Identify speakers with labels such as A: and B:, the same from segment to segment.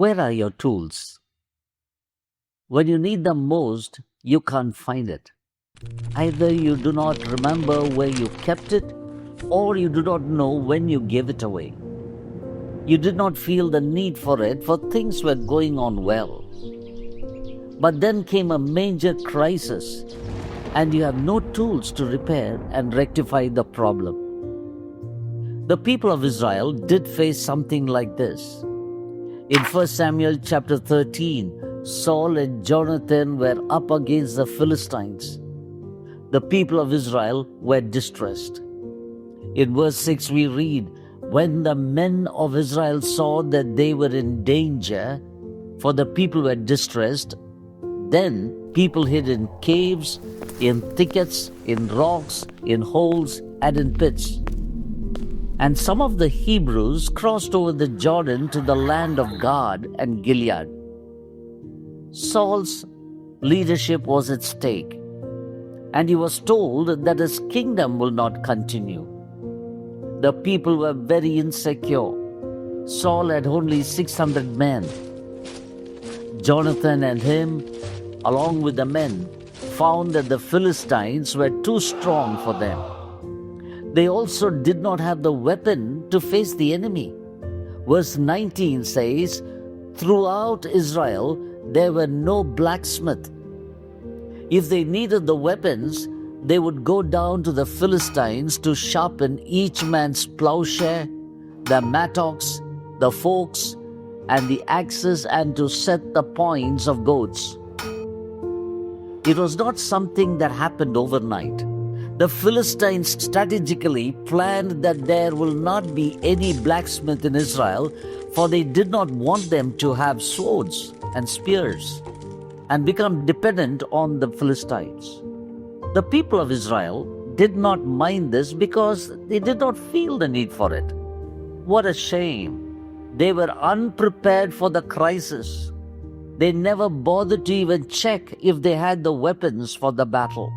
A: Where are your tools? When you need them most, you can't find it. Either you do not remember where you kept it, or you do not know when you gave it away. You did not feel the need for it, for things were going on well. But then came a major crisis, and you have no tools to repair and rectify the problem. The people of Israel did face something like this. In 1 Samuel chapter 13, Saul and Jonathan were up against the Philistines. The people of Israel were distressed. In verse 6 we read, when the men of Israel saw that they were in danger, for the people were distressed, then people hid in caves, in thickets, in rocks, in holes, and in pits. And some of the Hebrews crossed over the Jordan to the land of Gad and Gilead. Saul's leadership was at stake, and he was told that his kingdom will not continue. The people were very insecure. Saul had only 600 men. Jonathan and him, along with the men, found that the Philistines were too strong for them. They also did not have the weapon to face the enemy. Verse 19 says, throughout Israel there were no blacksmith. If they needed the weapons, they would go down to the Philistines to sharpen each man's plowshare, the mattocks, the forks, and the axes, and to set the points of goads. It was not something that happened overnight. The Philistines strategically planned that there will not be any blacksmith in Israel, for they did not want them to have swords and spears and become dependent on the Philistines. The people of Israel did not mind this because they did not feel the need for it. What a shame. They were unprepared for the crisis. They never bothered to even check if they had the weapons for the battle.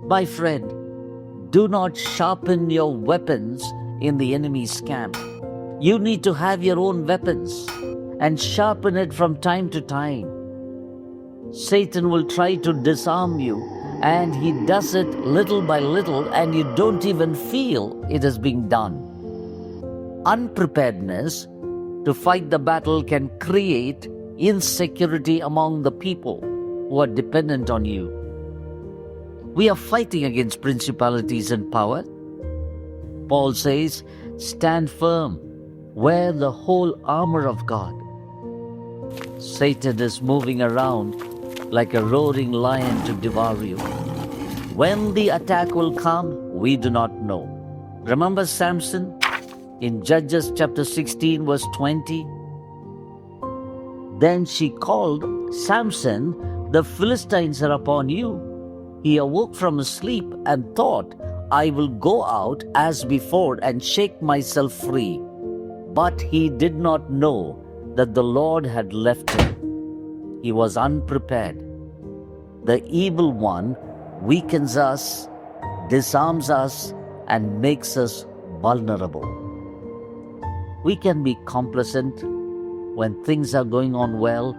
A: My friend, do not sharpen your weapons in the enemy's camp. You need to have your own weapons and sharpen it from time to time. Satan will try to disarm you, and he does it little by little, and you don't even feel it is being done. Unpreparedness to fight the battle can create insecurity among the people who are dependent on you. We are fighting against principalities and power. Paul says, stand firm, wear the whole armor of God. Satan is moving around like a roaring lion to devour you. When the attack will come, we do not know. Remember Samson in Judges chapter 16 verse 20? Then she called, Samson, the Philistines are upon you. He awoke from his sleep and thought, I will go out as before and shake myself free. But he did not know that the Lord had left him. He was unprepared. The evil one weakens us, disarms us, and makes us vulnerable. We can be complacent when things are going on well.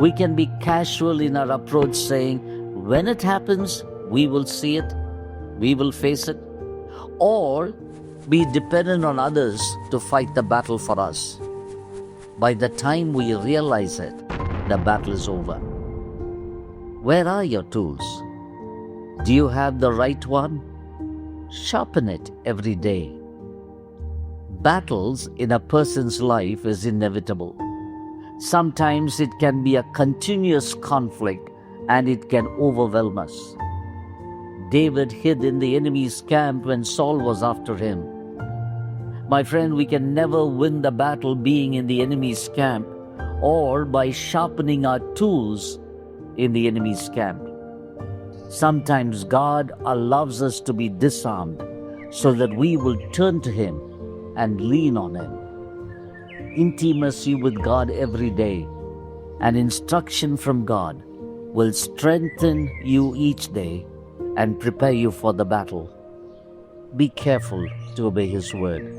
A: We can be casual in our approach, saying, when it happens, we will see it, we will face it, or be dependent on others to fight the battle for us. By the time we realize it, the battle is over. Where are your tools? Do you have the right one? Sharpen it every day. Battles in a person's life is inevitable. Sometimes it can be a continuous conflict, and it can overwhelm us. David hid in the enemy's camp when Saul was after him. My friend, we can never win the battle being in the enemy's camp or by sharpening our tools in the enemy's camp. Sometimes God allows us to be disarmed so that we will turn to Him and lean on Him. Intimacy with God every day and instruction from God will strengthen you each day and prepare you for the battle. Be careful to obey His word.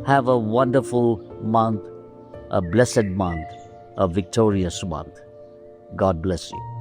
A: Have a wonderful month a blessed month, a victorious month. God bless you.